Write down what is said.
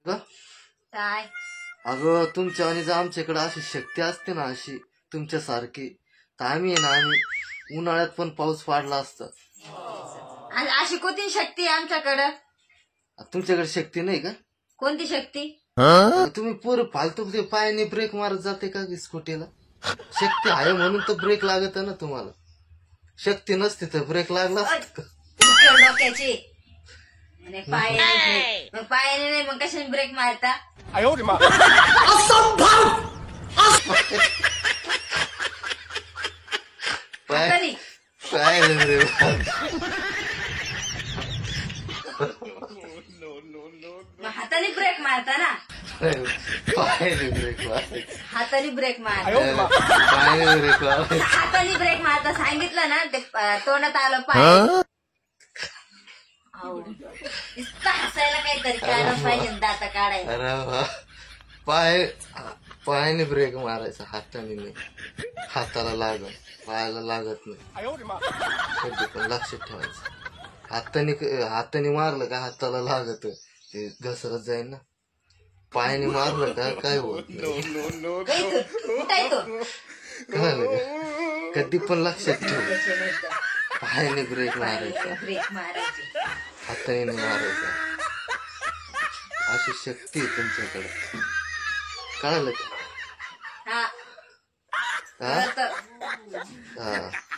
ग काय अगं तुमच्या आणि जर आमच्याकडे अशी शक्ती असते ना अशी तुमच्यासारखी तर आम्ही ना आम्ही उन्हाळ्यात पण पाऊस पाडला असता. आणि अशी कोणती शक्ती आहे आमच्याकडं? तुमच्याकडे शक्ती नाही का? कोणती शक्ती? तुम्ही पूर फालतू ते पायाने ब्रेक मारत जाते का स्कूटीला? शक्ती आहे म्हणून तर ब्रेक लागत ना तुम्हाला. शक्ती नसते तर ब्रेक लागला असत का? तुमच्या डोक्याची म्हणे पायाने मग पायाने नाही मग कशाने ब्रेक मारता? पाय तरी पाय मग हाताने ब्रेक मारता ना? पायाने ब्रेक मारायचं. हाताने ब्रेक मारता पायाने ब्रेक मारायचं. हाताने ब्रेक मारता सांगितलं ना ते तोंडात आलं पाय. नुसतं हसायला काहीतरी काढलं पाहिजे ना, दाता काढायला. अरे वा. पायाने ब्रेक मारायचा हाताने नाही. हाताला लागत पायाला लागत नाही. कधी पण लक्षात ठेवायचं. हाताने मारलं का हाताला लागत ते घसरत जाईल ना. पायाने मारलं का काय होत नाही. काय तो कळलं का? कधी पण लक्षात ठेव. पायाने ब्रेक मारायचा ब्रेक मारायची. हाताने नाही मारायचा. अशी शक्ती आहे तुमच्याकडे. कळलं का? हा हा? कळतं. हा